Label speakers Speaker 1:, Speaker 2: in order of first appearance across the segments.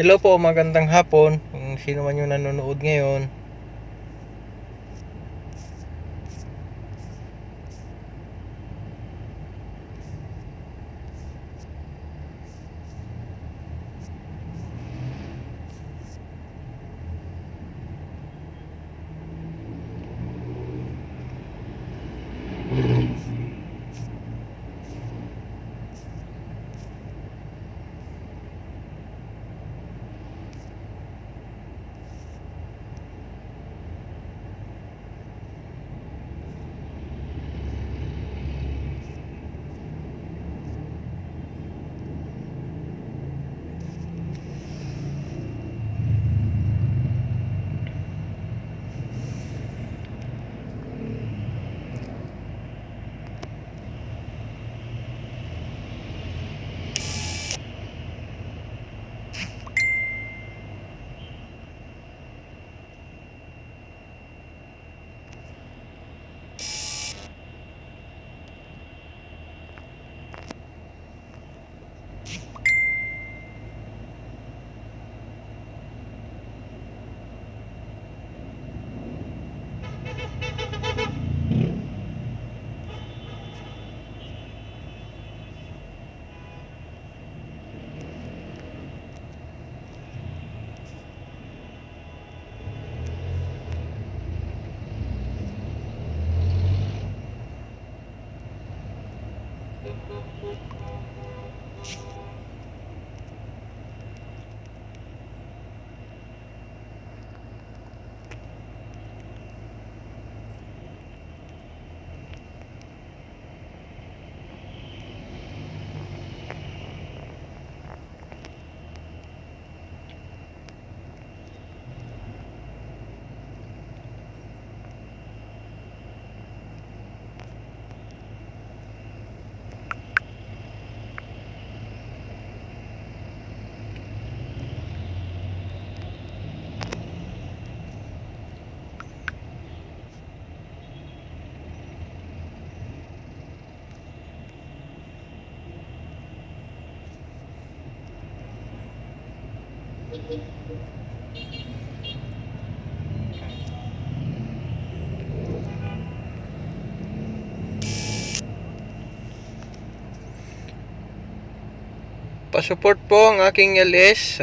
Speaker 1: Hello po, magandang hapon. Kung sino man yung nanonood ngayon. Pa-support po ang aking LS.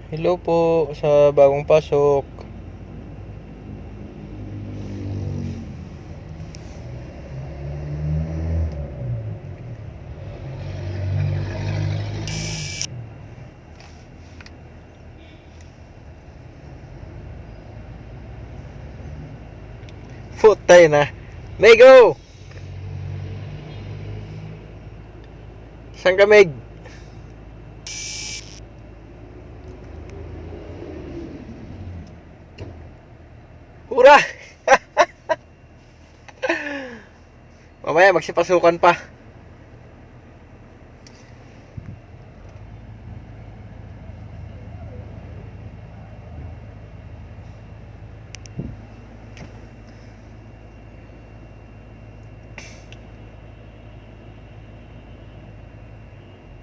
Speaker 1: Hello po sa bagong pasok. Putay na. Mego! Saan ka, Meg? Hura! Mamaya magsipasukan pa.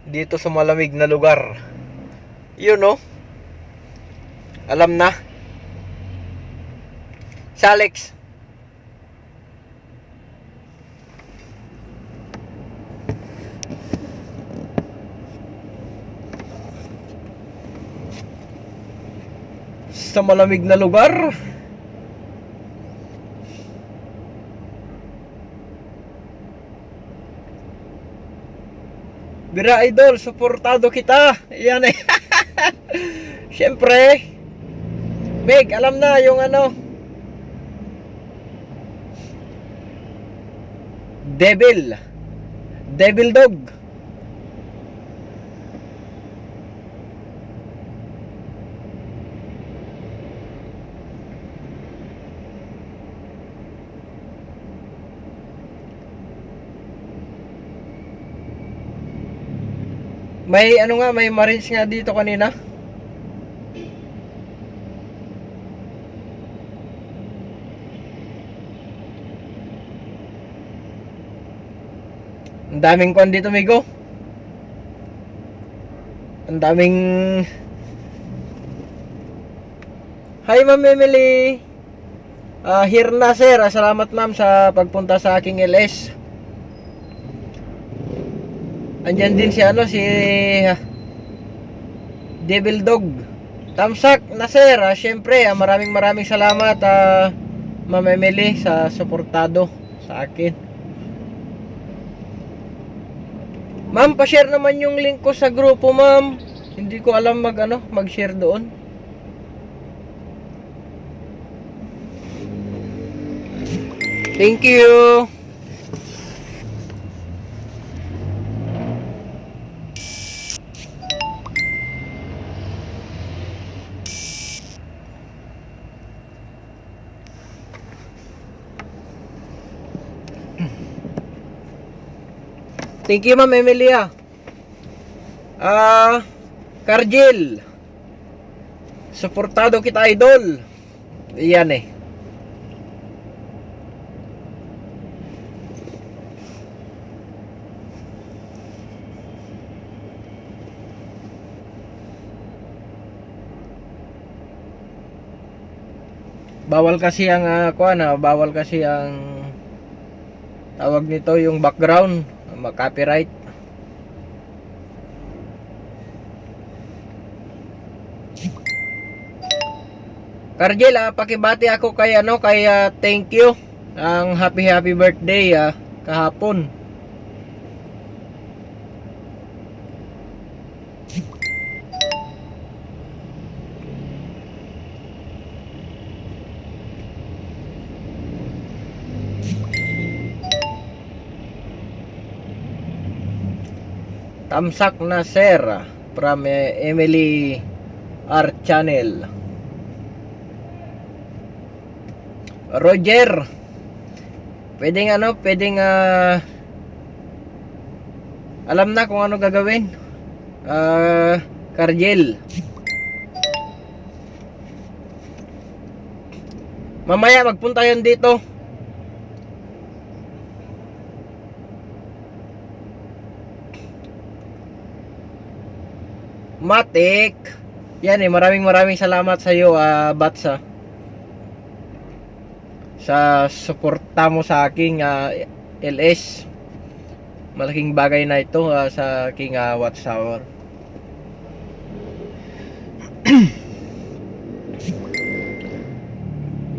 Speaker 1: Dito sa malamig na lugar. Yun, no? Alam na. Si Alex. Sa malamig na lugar. Bira Idol, suportado kita. Yan eh. Siyempre. Meg, alam na yung ano. Devil. Devil dog. May ano nga, may Marines nga dito kanina. Ang daming kwan dito, Migo. Ang daming Hi Ma'am Emily. Here na sir. Salamat ma'am sa pagpunta sa aking LS. Andyan din si Devil Dog. Tamsak na sir. Syempre, maraming salamat Ma'am Emily sa suportado sa akin. Ma'am, pa-share naman yung link ko sa grupo, ma'am. Hindi ko alam mag-share doon. Thank you. Thank you, Ma'am Emilia. Karjel. Suportado kita, idol. Iyan eh. Bawal kasi ang bawal kasi ang tawag nito, yung background, copyright. Karjel, pakibati ako kay thank you. Ang happy birthday kahapon. Tamsak na sir from Emily R Channel. Roger, pwedeng alam na kung ano gagawin. Karjel, mamaya magpunta yan dito. Matik. Yan maraming salamat sa iyo, Batsa, sa suporta mo sa aking LS. Malaking bagay na ito sa aking watch hour.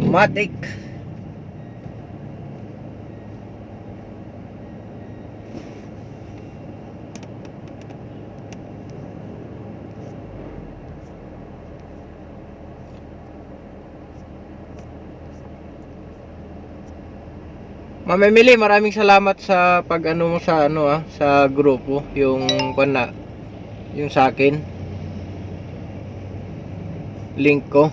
Speaker 1: Matik. Ma'am Emily, maraming salamat sa mo sa sa grupo, yung yung sa akin link ko.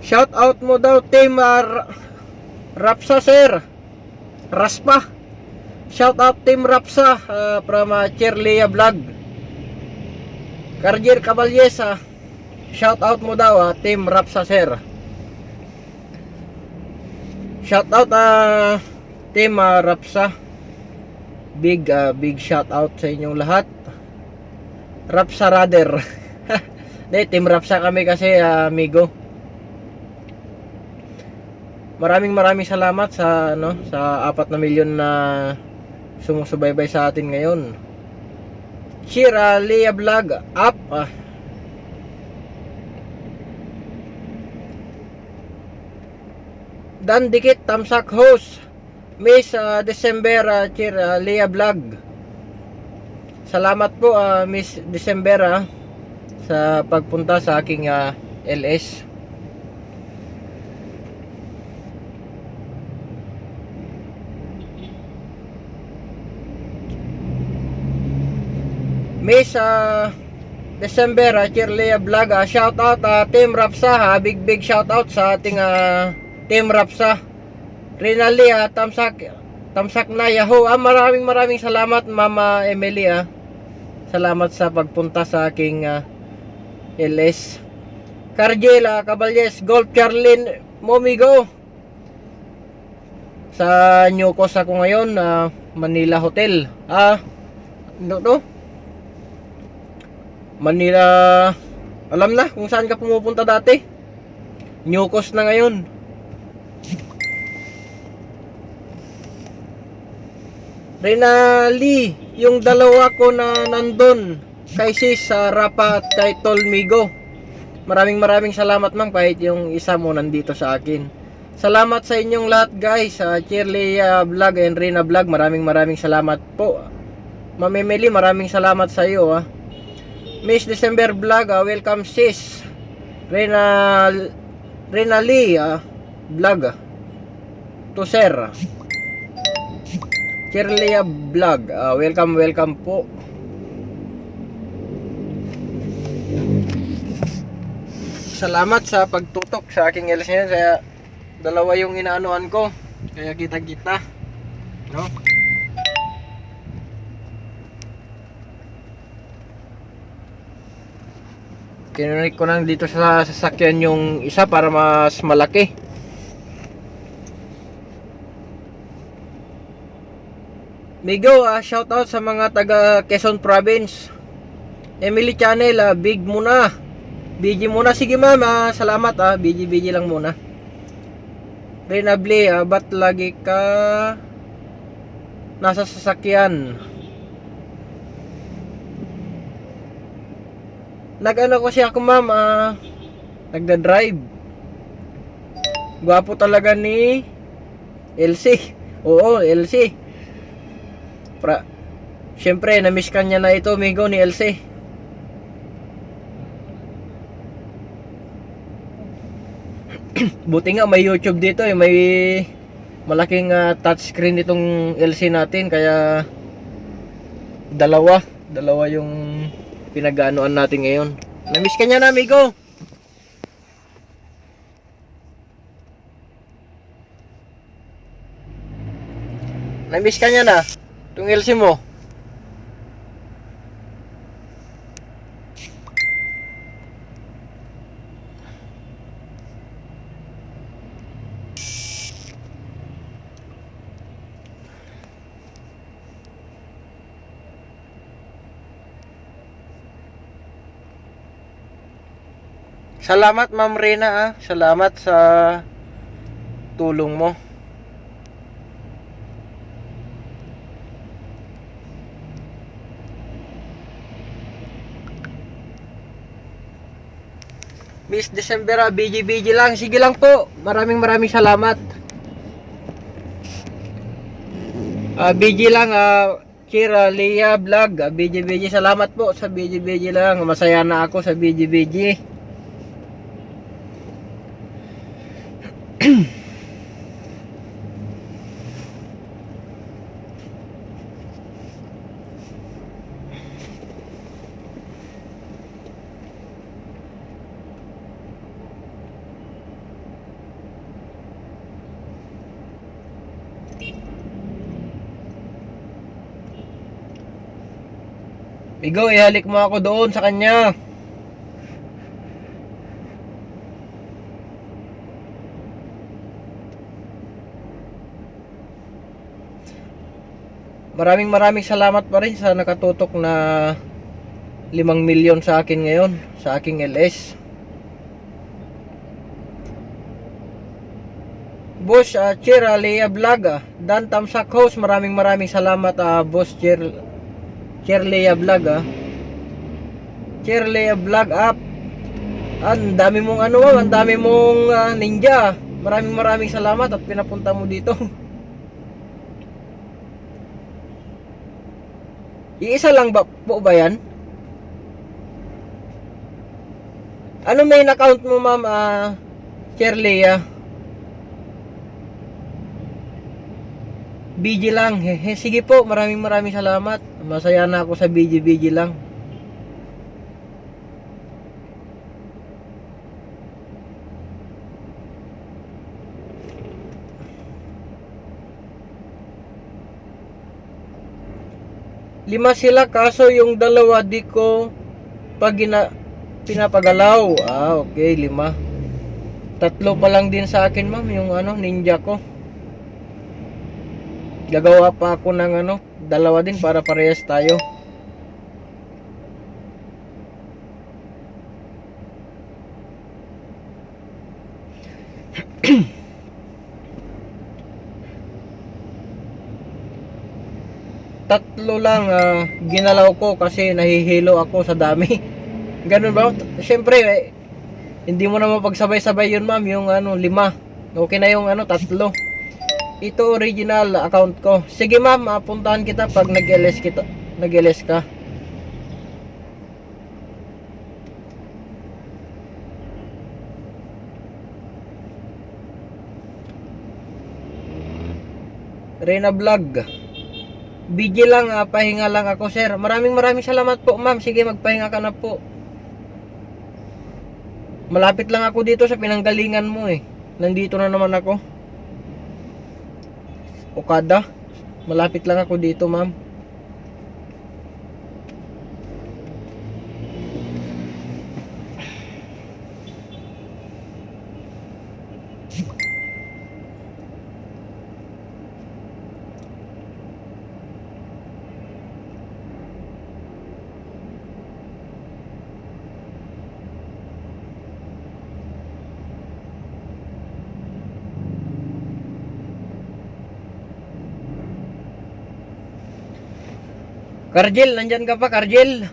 Speaker 1: Shout out mo daw team Rapsa sir. Raspa. Shout out team Rapsa from Cherlia Vlog. Karjir Caballes, shout out mo daw team Rapsa sir. Shout out team Rapsa. Big shout out sa inyong lahat. Rapsa rather. Team Rapsa kami kasi amigo. Maraming salamat sa sa 4 na milyon na sumusubaybay sa atin ngayon. Shira Leah Vlog up. Dan dikit tamsak host. Miss December Shira Leah Vlog. Salamat po Miss December sa pagpunta sa aking LS. Miss December Cheerleya Vlog, shout out Team Rapsa, big shout out sa ating Team Rapsa. Rinali tamsak na Yahoo. Maraming salamat Mama Emily. Salamat sa pagpunta sa aking LS. Cargel Caballes, Golf Charlene Momigo. Sa Nyukos ako ngayon, Manila Hotel. Ano to? Manila, alam na kung saan ka pumupunta dati. Nyukos na ngayon. Renali, yung dalawa ko na nandun, kay Sis sa Rapa at kay Tolmigo. Maraming salamat mang, kahit yung isa mo nandito sa akin. Salamat sa inyong lahat guys, sa Shirley Vlog and Rina Vlog. Maraming salamat po. Ma'am Emily, maraming salamat sa iyo. Miss December Vlog, welcome sis. Rina Lee Vlog, to sir. Shirley Vlog, welcome po. Salamat sa pagtutok sa aking LS ngayon. Kaya dalawa yung inaanuan ko, kaya kita no? Kinunik ko lang dito sa sasakyan yung isa para mas malaki. Migo, shout out sa mga taga Quezon Province. Emily Channel, big muna. BG muna, sige ma'am, salamat BG lang muna. Renable, ba't lagi ka nasa sasakyan? Nag-ano kasi ako ma'am, nagda-drive. Gwapo talaga ni LC. Oo, LC. Siyempre, na-miss ka niya na ito, amigo, ni LC. Buti nga may YouTube dito, may malaking touchscreen itong LC natin, kaya dalawa yung pinag-aanoan natin ngayon. Na-miss ka niya na, amigo. Na-miss ka niya na itong LC mo. Salamat Ma'am Rina, salamat sa tulong mo. Miss December, BG lang. Sige lang po. Maraming salamat. BG lang, Kira Leah Vlog, BG. Salamat po sa BG lang. Masaya na ako sa BG. Bigo, ihalik mo ako doon sa kanya. Maraming salamat pa rin sa nakatutok na 5 milyon sa akin ngayon, sa aking LS. Boss Chira Leah Vlog, Dan Tamsak Host, maraming salamat Boss Leah Vlog. Leah Vlog up. Ang dami mong ang dami mong ninja. Maraming salamat at pinapunta mo dito. Iisa lang ba po ba yan? Ano main account mo ma'am Leah? BG lang. Sige po, maraming salamat. Masaya na ako sa BG lang. Lima sila, kaso yung dalawa di ko pag pinapagalaw. Okay, 5. 3 pa lang din sa akin, ma'am, yung ninja ko. Gagawa pa ako ng 2 din para parehas tayo. Tatlo lang ginalaw ko kasi nahihilo ako sa dami. Ganun ba? Siyempre, hindi mo na mapagsabay-sabay yun, ma'am, yung 5. Okay na yung 3. Ito original account ko. Sige, ma'am, puntahan kita pag nag-LS ka. Reyna Vlog. BG lang, pahinga lang ako, sir. Maraming salamat po, ma'am. Sige, magpahinga ka na po. Malapit lang ako dito sa pinanggalingan mo eh. Nandito na naman ako. Okada. Malapit lang ako dito, ma'am. Karjel, nandyan ka pa, Karjel?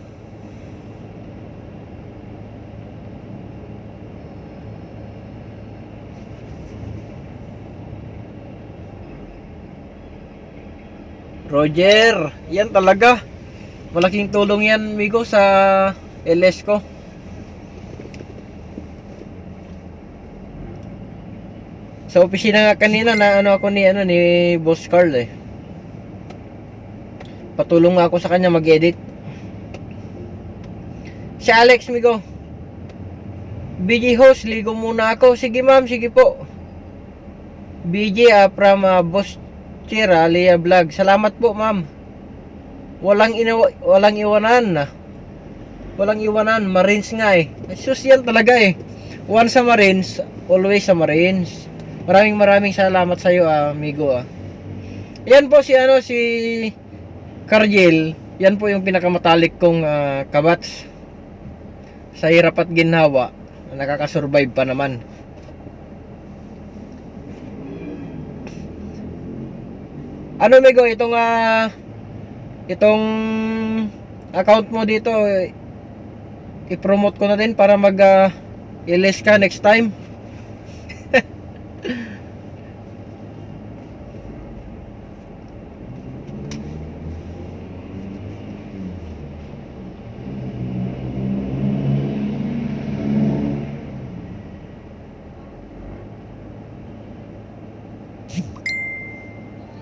Speaker 1: Roger, yan talaga. Malaking tulong yan, amigo, sa LS ko. Sa opisina nga kanina na ako ni Boss Carl eh. Patulong nga ako sa kanya mag-edit. Si Alex, migo. BG host, ligo muna ako. Sige, ma'am, sige po. BG from Boss Chira, Leah Vlog. Salamat po, ma'am. Walang iwanan. Walang iwanan, Marines nga eh. Sus yan talaga eh. Once sa Marines, always sa Marines. Maraming salamat sa iyo, amigo. Yan po si Karjel. Yan po yung pinakamatalik kong kabats. Sa hirap at ginhawa, nakakasurvive pa naman. Amigo, itong account mo dito, i-promote ko na din para mag-LS ka next time.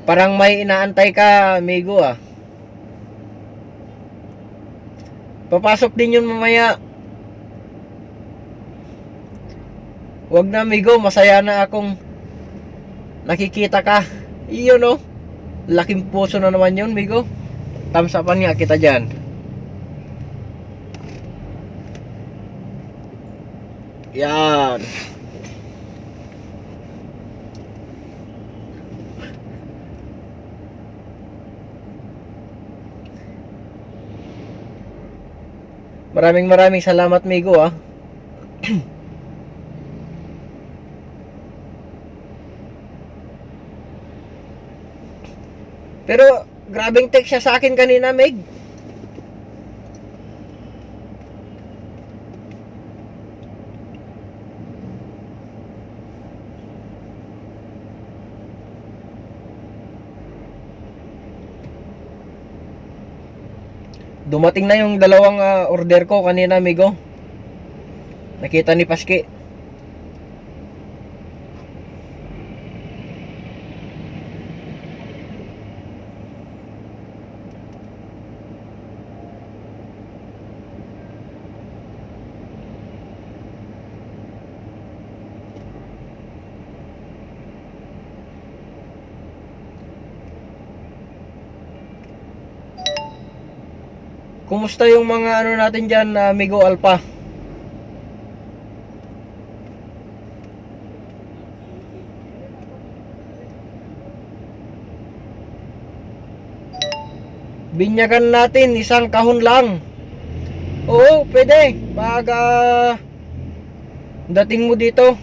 Speaker 1: Parang may inaantay ka, amigo Papasok din yun mamaya. Wag na, amigo, masaya na akong nakikita ka. Iyon laking puso na naman yun, amigo. Thumbs upan nga kita dyan. Yan. Maraming salamat, amigo Pero grabing text siya sa akin kanina, Meg. Dumating na yung 2 order ko kanina, amigo. Nakita ni Paski. Kumusta yung mga natin dyan, amigo Alpha? Binyagan natin isang kahon lang. Oo, pwede. Pag dating mo dito.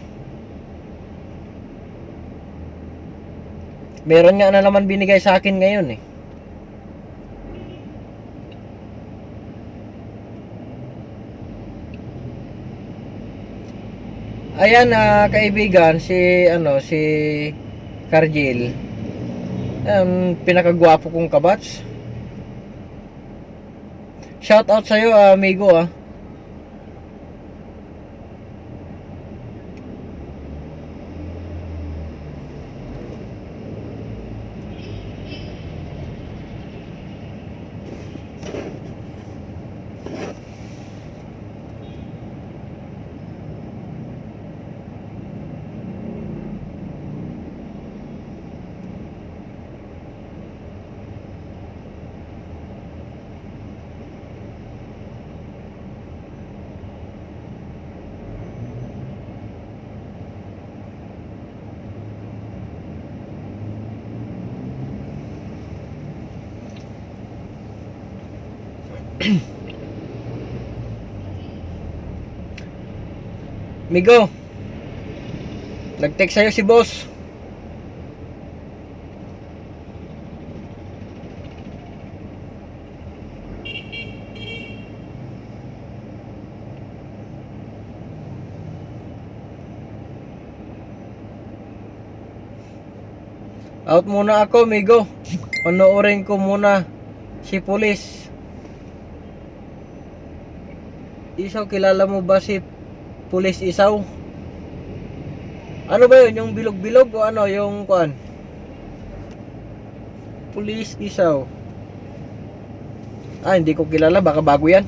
Speaker 1: Meron nga na naman binigay sa akin ngayon eh. Ayan kaibigan, si Karjil. Pinakagwapo kong kabats. Shout out sa iyo, amigo Migo, nag-text sa'yo si boss. Out muna ako, Migo. Panoorin ko muna si Pulis Isaw. Kilala mo ba si Pulis Isaw? Ano ba yun? Yung bilog-bilog o ano? Yung kuan? Pulis Isaw. Hindi ko kilala. Baka bago yan.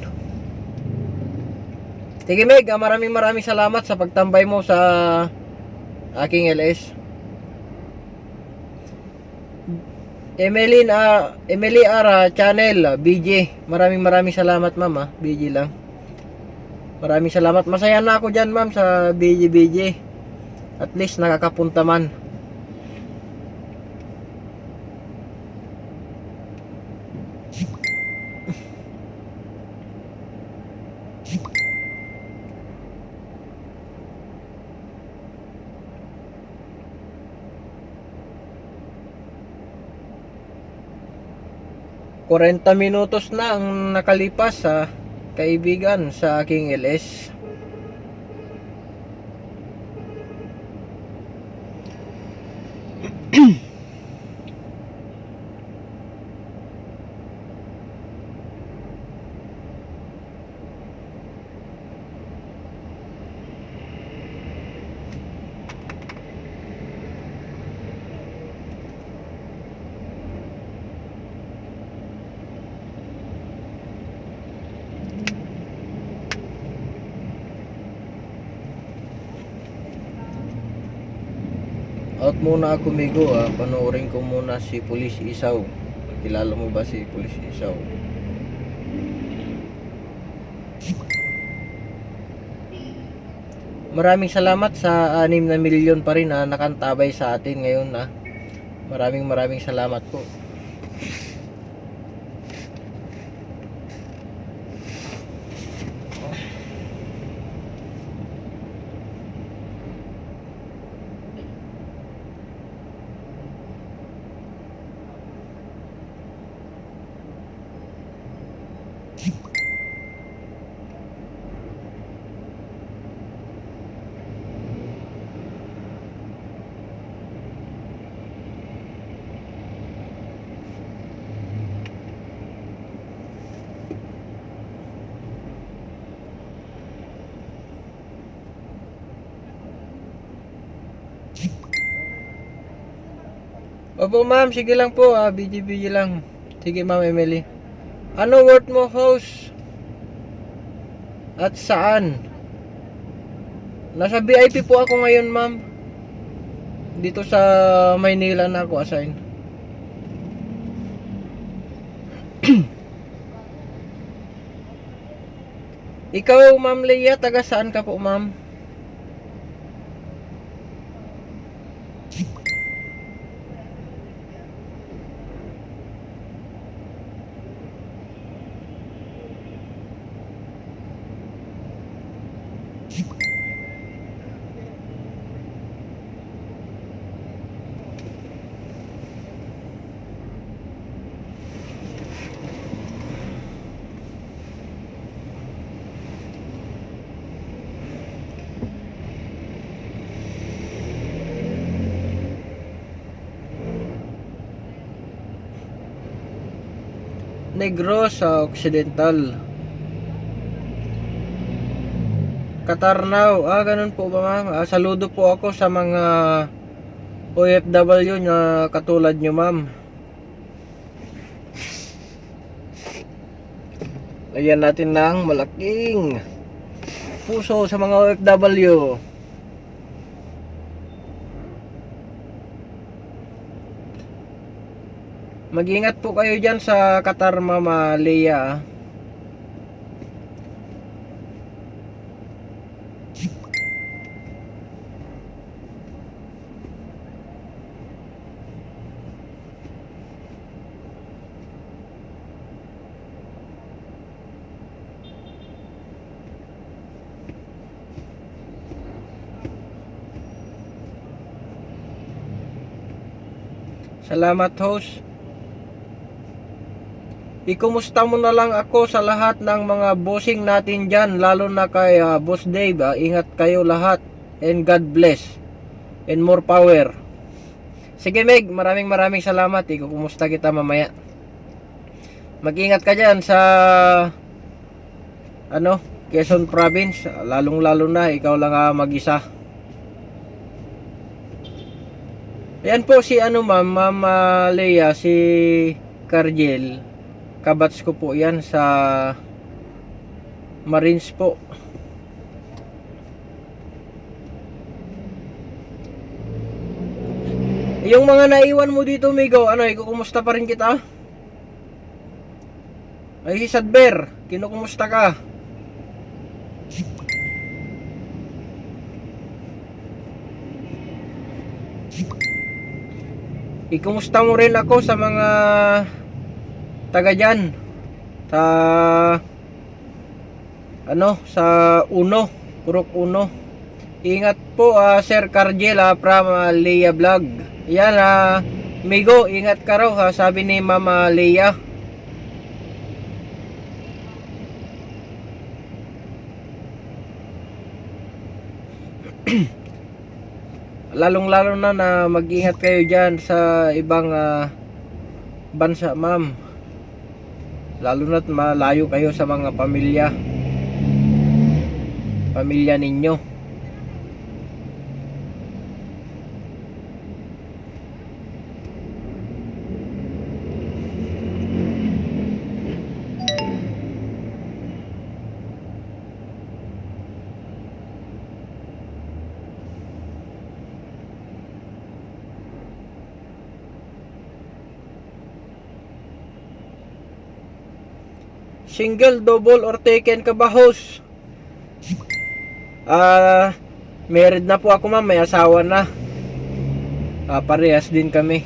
Speaker 1: Sige Meg, maraming salamat sa pagtambay mo sa aking LS. Emily Ara Channel BJ. Maraming salamat ma'am BJ lang. Maraming salamat. Masaya na ako dyan ma'am sa BJ. At least nakakapunta man. Kurenta minutos na ang nakalipas kaibigan sa aking LS. Out muna ako Migo panoorin ko muna si Pulis Isaw. Kilala mo ba si Pulis Isaw? Maraming salamat sa 6 na milyon pa rin na nakantabay sa atin ngayon Maraming salamat po. Opo ma'am, sige lang po BG lang. Sige ma'am Emily. Ano worth mo host? At saan? Nasa VIP po ako ngayon ma'am. Dito sa Maynila na ako assign. Ikaw ma'am Leia, taga saan ka po ma'am? Negros sa Occidental. Katarnaw, ganun po ba ma'am? Saludo po ako sa mga OFW na katulad nyo ma'am. Lagyan natin ng malaking puso sa mga OFW. Mag-ingat po kayo dyan sa Qatar, Mama Leia. Salamat host. Ikumusta mo na lang ako sa lahat ng mga bossing natin dyan, lalo na kay Boss Dave. Ingat kayo lahat and God bless and more power. Sige Meg, maraming salamat. Ikukumusta kita mamaya. Mag-ingat ka dyan sa Quezon Province, lalong lalo na ikaw lang mag-isa. Ayan po si Ma'am Leia, si Cargiel. Kabats ko po yan sa Marines po. Yung mga naiwan mo dito, Migo, ikukumusta pa rin kita? Ay, si Sadber, kinukumusta ka? Ikumusta mo rin ako sa mga taga dyan sa sa Uno, Purok Uno. Ingat po Sir Cargiel from Leia Vlog. Yan Migo, ingat ka raw sabi ni Mama Leia. Lalong-lalo na mag-ingat kayo dyan sa ibang bansa, ma'am. Lalo na't malayo kayo sa mga pamilya ninyo. Single, double, or taken ka ba, host? Married na po ako, ma'am. May asawa na. Parehas din kami.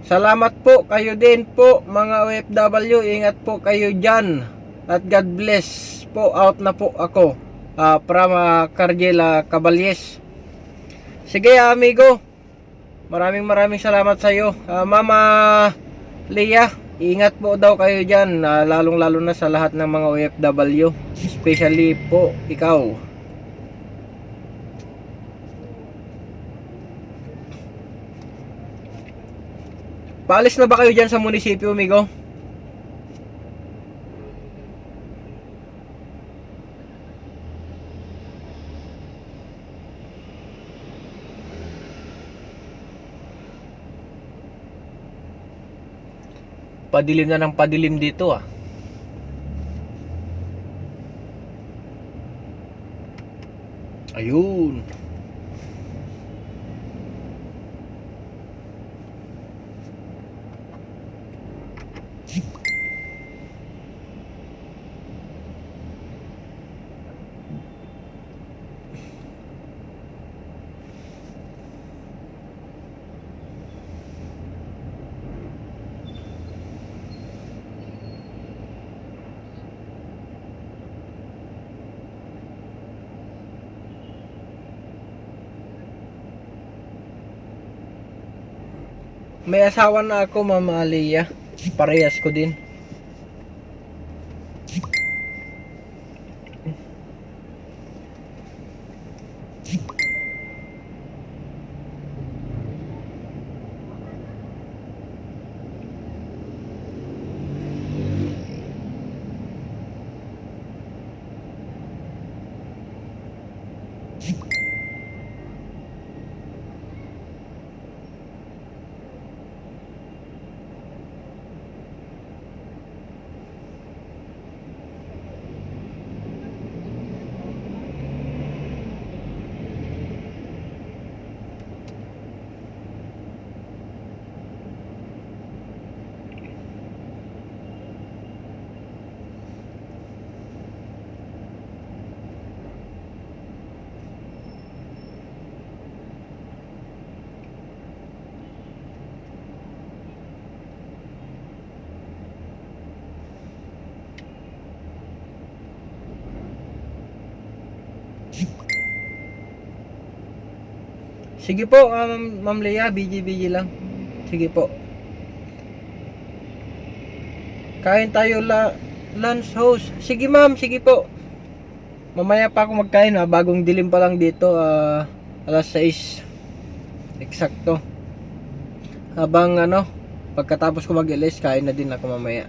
Speaker 1: Salamat po. Kayo din po, mga OFW. Ingat po kayo dyan. At God bless po. Out na po ako. From Cargiel Caballes. Sige, amigo. Maraming salamat sa iyo. Mama Leia, ingat po daw kayo dyan, lalong-lalo na sa lahat ng mga OFW, especially po ikaw. Paalis na ba kayo dyan sa munisipyo, amigo? Padilim na ng padilim dito Ayun. May asawa na ako, Mama Leia. Parehas ko din. Sige po, Ma'am Lea, BG lang. Sige po. Kain tayo lunch host. Sige ma'am, sige po. Mamaya pa ako magkain ha, bagong dilim pa lang dito, alas 6. Eksakto. Habang pagkatapos ko mag-ilis, kain na din ako mamaya.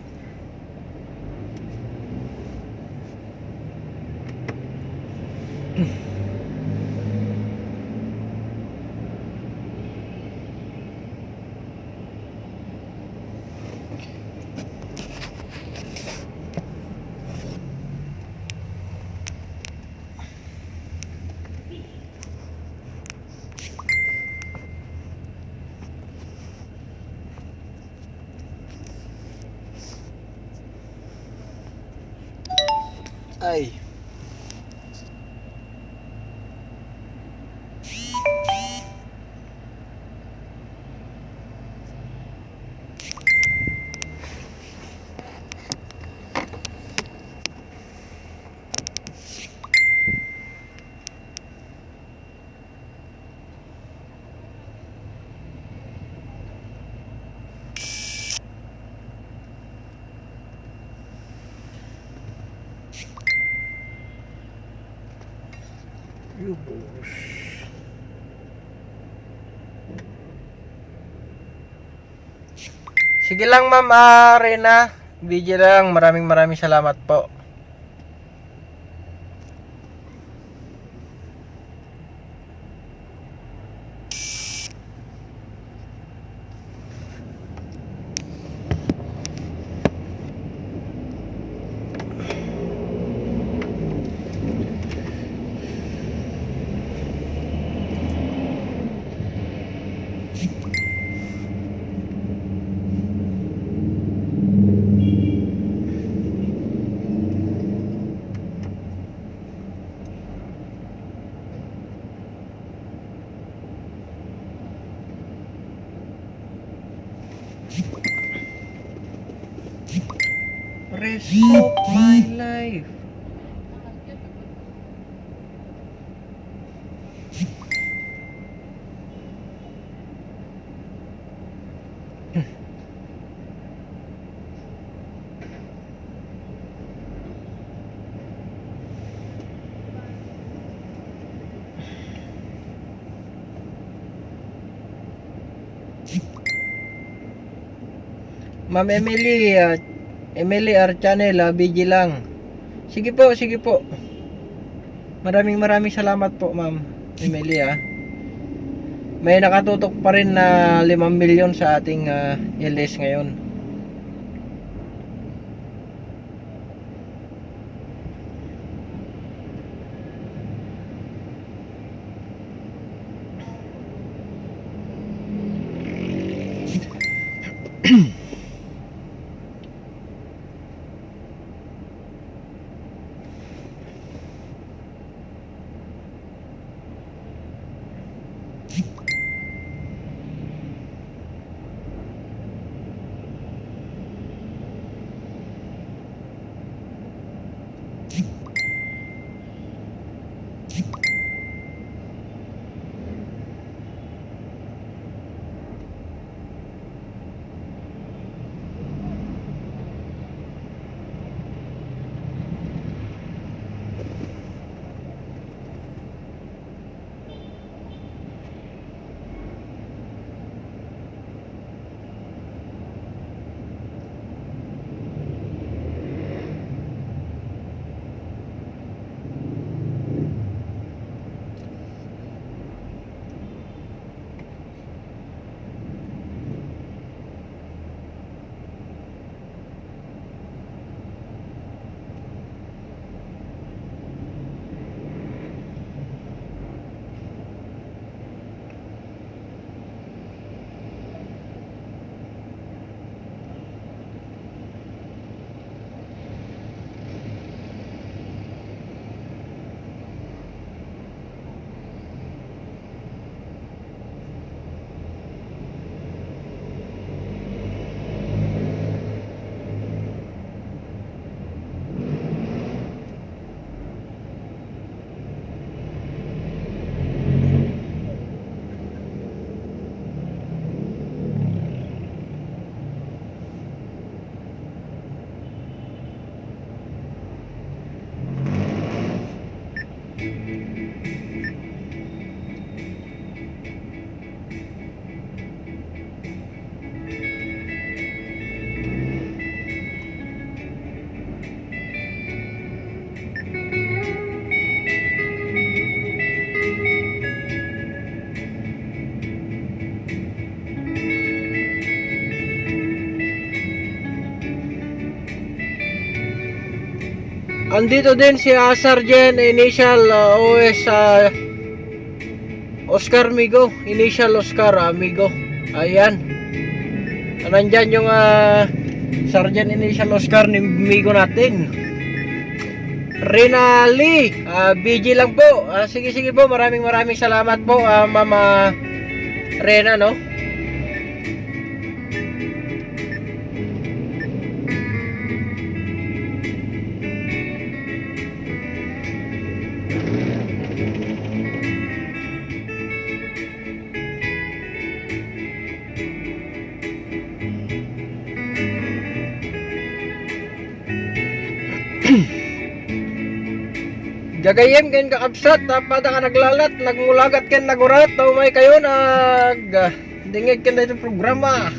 Speaker 1: Ay. Yubos. Sige lang ma'am, Rena. Video lang. Maraming salamat po. Rest of my life. Ma'am Emily, Emily R. Channel, BG lang. Sige po, sige po. Maraming salamat po, Ma'am Emily. May nakatutok pa rin na 5 milyon sa ating LS ngayon. Andito din si Sergeant Initial OS Oscar Migo. Initial Oscar Migo. Ayan. Nandyan yung Sergeant Initial Oscar ni Migo natin. Rinali, BG lang po. Sige po, maraming salamat po, Mama Rena, no? Gagayem ken kakabsat tapada ka naglalat nagmulagat ken nagurat taw may kayo dingeg ken dito programa.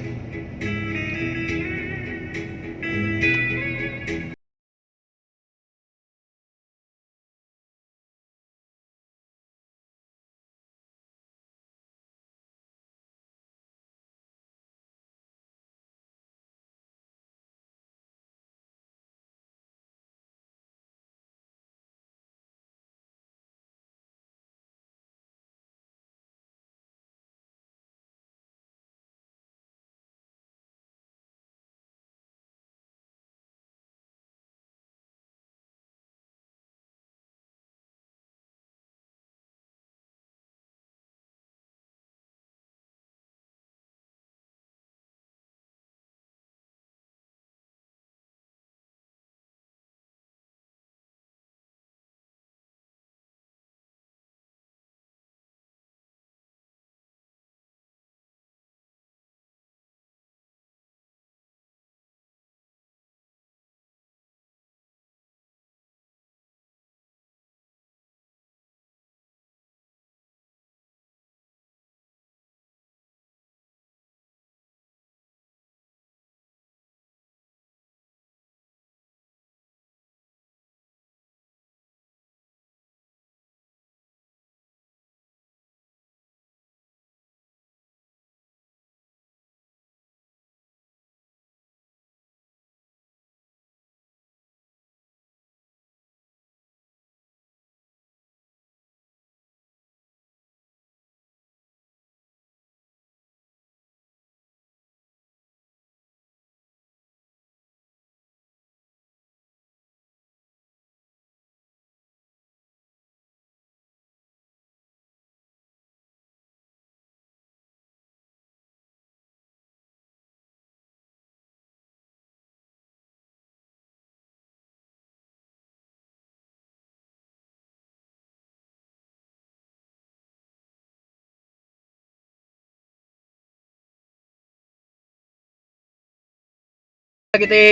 Speaker 1: Kiti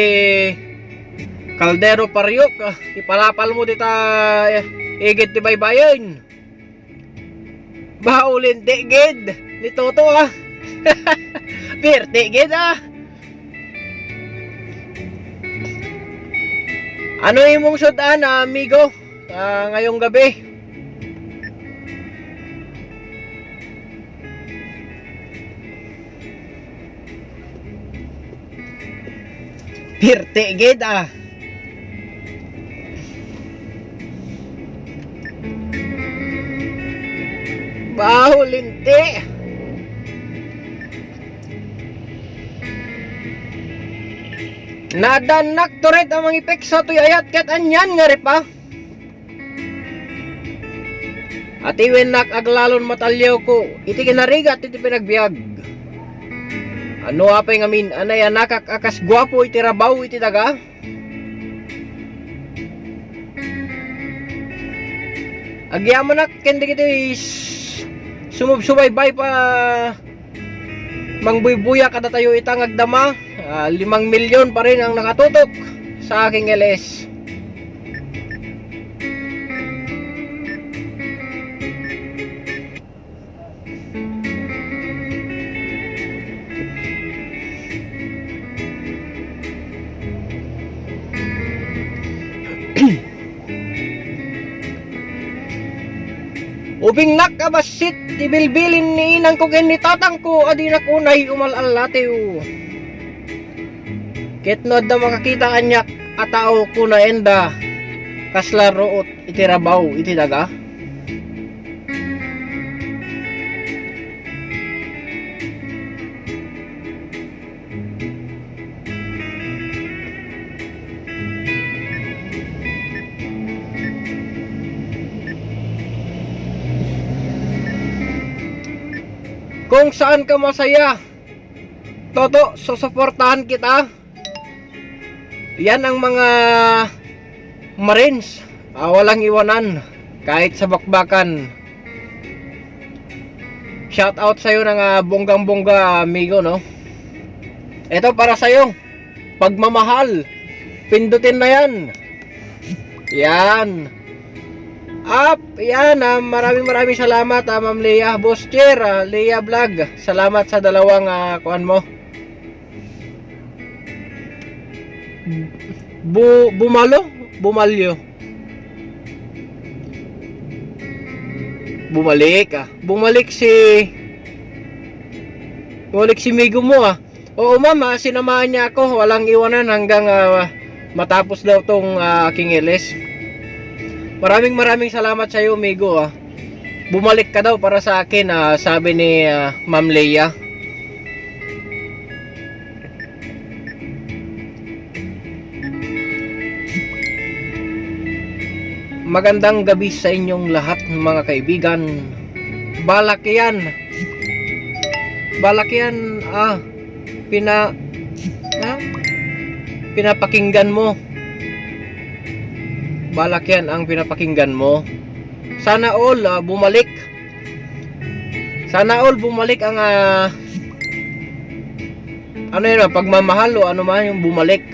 Speaker 1: Kaldero Pariok, ipalapal mo dita igit ti baybayin. Baulin tigid ni Toto Pirti gid Ano imong sudan amigo ngayong gabi? Pirti gid Bahulinti. Nadanak turet ang mga ipek sa tuy ayat ket anyan nga pa. At iwen nak aglalon matalyaw ko iti kinarigat iti pinagbiag. Ano apay ngamin anay nakak akas gwapo iti rabaw iti daga. Agyaman nak kendi kiti sumubsubaybay pa mangbuybuya kada tayo itang agdama. 5 milyon pa rin ang nakatutok sa aking LS. Ubing nakabasit ibilbilin ni inang ko ken ni tatang ko adi na kunay umalalatiw. Ket no da makakita kanyak atao ko na enda kaslaro iti rabaw iti daga. Kung saan ka masaya, Toto, susuportahan kita. Yan ang mga Marines, walang iwanan kahit sa bakbakan. Shout out sa'yo ng bonggang bongga amigo, no? Ito para sa'yo, pagmamahal, pindutin na yan. Yan. Yan, maraming salamat, Ma'am Leah. Boss Chair, Leah Vlog, salamat sa dalawang kuan mo. Bumalyo. Bumalik si Migo mo. Oo ma'am, sinamahan niya ako, walang iwanan hanggang matapos daw tong aking ilis. Maraming salamat sa iyo, Migo. Bumalik ka daw para sa akin, sabi ni Ma'am Leia. Magandang gabi sa inyong lahat, mga kaibigan. Balakyan, pinapakinggan mo. Balakyan ang pinapakinggan mo. Sana all bumalik. Sana all bumalik ang ano yun, pagmamahal o ano man yung bumalik.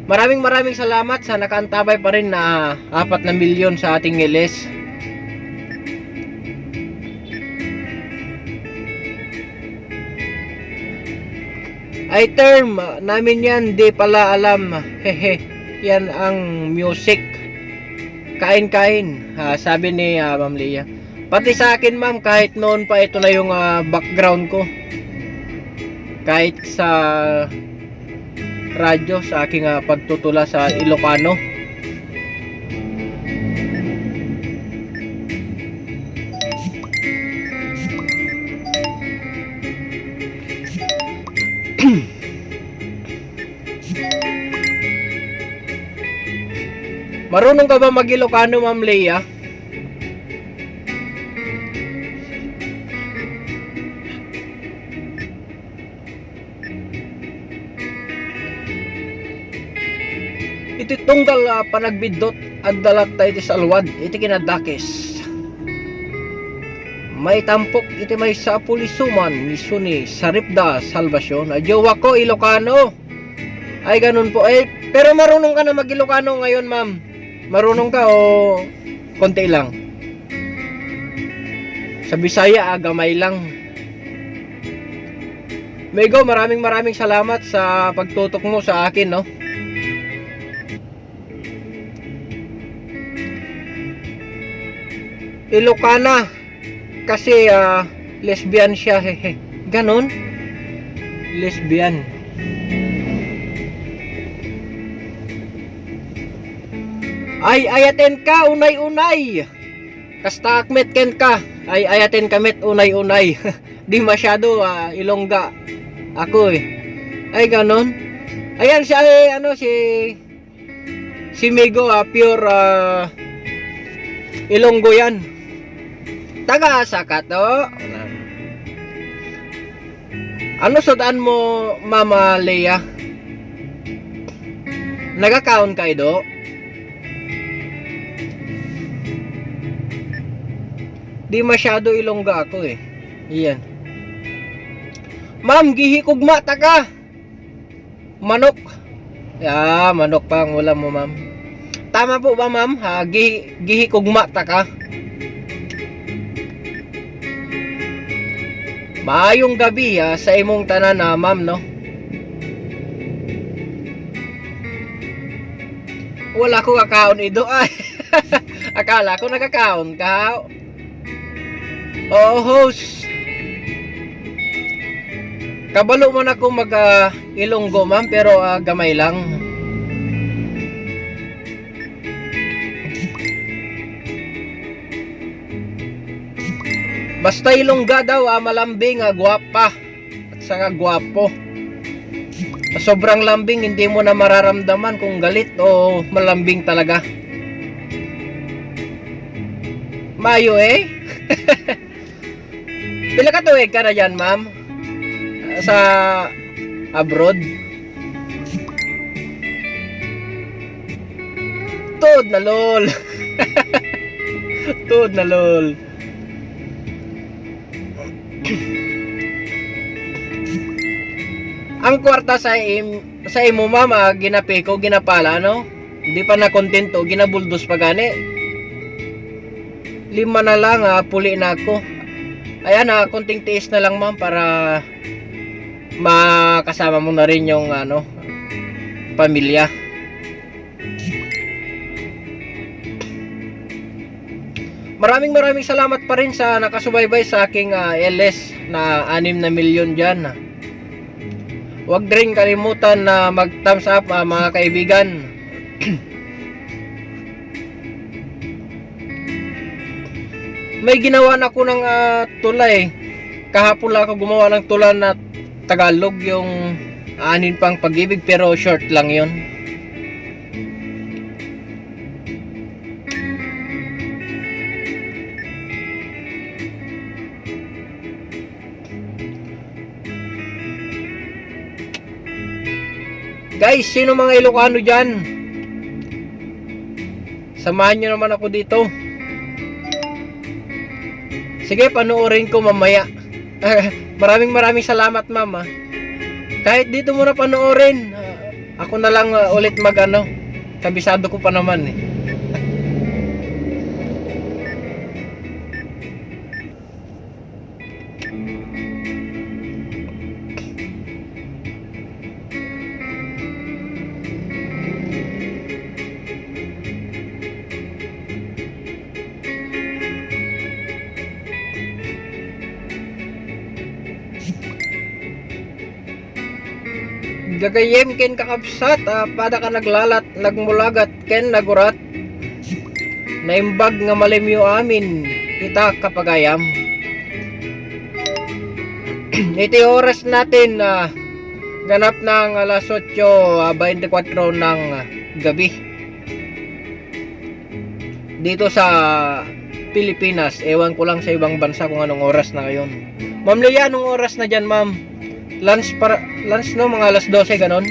Speaker 1: Maraming salamat sa nakaantabay pa rin na 4 na milyon sa ating ngilis. Ay term namin yan, di pala alam. Hehe, yan ang music. Kain, sabi ni Ma'am Leia. Pati sa akin ma'am, kahit noon pa ito na yung background ko. Kahit sa radyo, sa aking pagtutula sa Ilocano. Marunong ka ba mag-Ilocano, Ma'am Leia? Iti tunggal panagbidot agdalat tayo iti salwad iti kinadakes. May tampok iti may sa pulisuman misuni saripda salvasyon. Jowa ko Ilocano. Ay ganun po. Pero marunong ka na mag-Ilocano ngayon, ma'am? Marunong ka o konti lang? Sa Bisaya gamay lang. Mego, maraming salamat sa pagtutok mo sa akin, no? Ilocana kasi lesbian siya, hehe. Ganon? Lesbian. Ay ayaten ka unay-unay. Kasta akmet ken ka. Ay ayaten kamet unay-unay. Di masyado Ilongga ako eh. Ay ganon. Ayan siya si Migo pure Ilonggo yan. Taga Sakato. Ano sudan mo, Mama Leia? Nagakaon ka do? Di masyado Ilongga ako eh. Iyan. Ma'am, gihikugma ta ka. Manok. Manok pa ang ulam mo, ma'am. Tama po ba, ma'am? Gihikugma ta ka. Maayong gabi sa imong tanan na ma'am, no? Wala ko kakaon ido ay. Akala ko nakakaon ka. Oh, host. Kabalo man ako mag Ilonggo ma'am, pero gamay lang. Basta Ilongga daw, malambing, gwapa at saka gwapo. Sobrang lambing, hindi mo na mararamdaman kung galit o malambing talaga. Mayo eh. Pila ka tuig ka na dyan, ma'am? Sa abroad? Tuod na lol. Tuod na lol. Ang kwarta sa imo mama ginapi ko, ginapala no. Hindi pa na kontento, ginabuldos pa gani. 5 na lang, puli na ako. Ayan, konting tiis na lang ma'am para makasama mo na rin yung pamilya. Maraming salamat pa rin sa nakasubaybay sa aking LS na 6 na milyon dyan. Huwag rin kalimutan na mag thumbs up mga kaibigan. May ginawa na ako ng tulay. Kahapon lang ako gumawa ng tulay na Tagalog, yung anin pang pag-ibig, pero short lang yon. Guys, sino mga Ilocano dyan? Samahan nyo naman ako dito. Sige, panoorin ko mamaya. Maraming salamat mama. Kahit dito mo na panoorin, ako na lang ulit kabisado ko pa naman eh. Gagayem ken kakabsat, pada ka naglalat, nagmulagat ken nagurat. Naimbag nga malimyo amin, kita kapagayam. Iti oras natin ganap ng alas 8:24 ng gabi. Dito sa Pilipinas, ewan ko lang sa ibang bansa kung anong oras na ngayon. Ma'am Leia, anong oras na dyan ma'am? Lunch no, mga alas 12 ganon.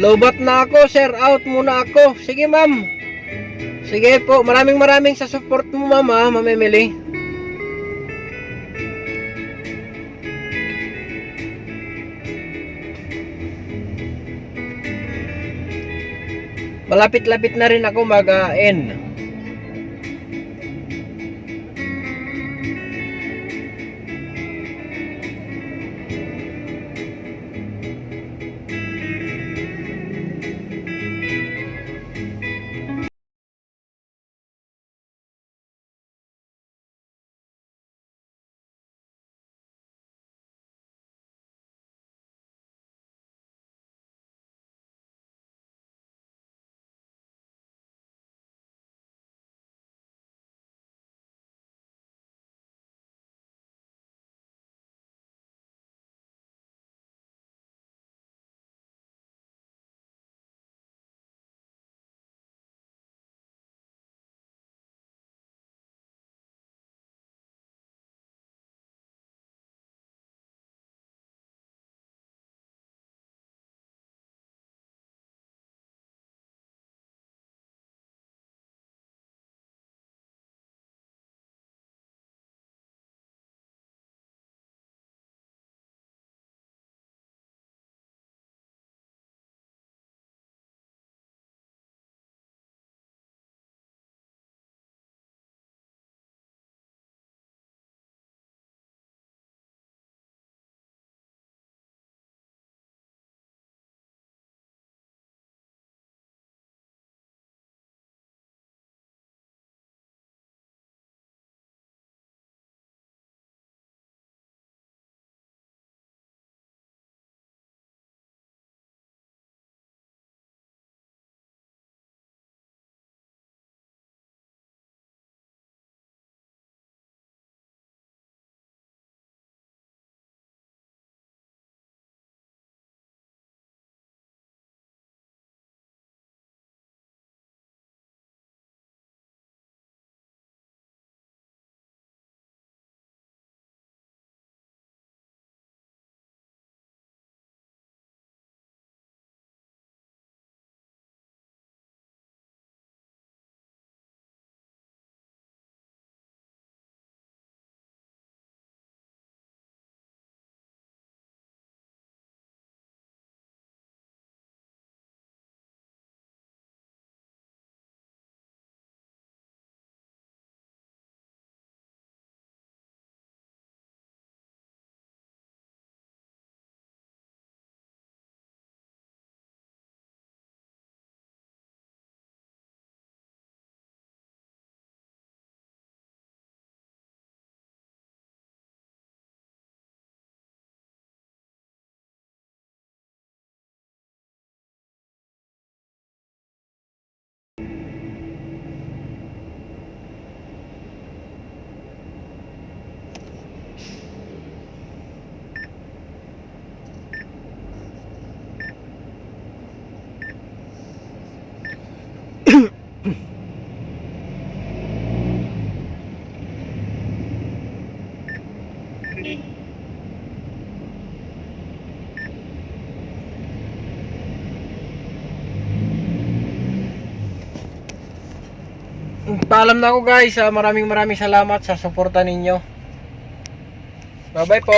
Speaker 1: Lobat na ako, sir. Out muna ako. Sige, ma'am. Sige po. Maraming sa support mo, ma'am, ha, Ma'am Emily. Malapit-lapit na rin ako mag-end. Paalam na ako, guys. Maraming salamat sa suporta ninyo. Bye bye po.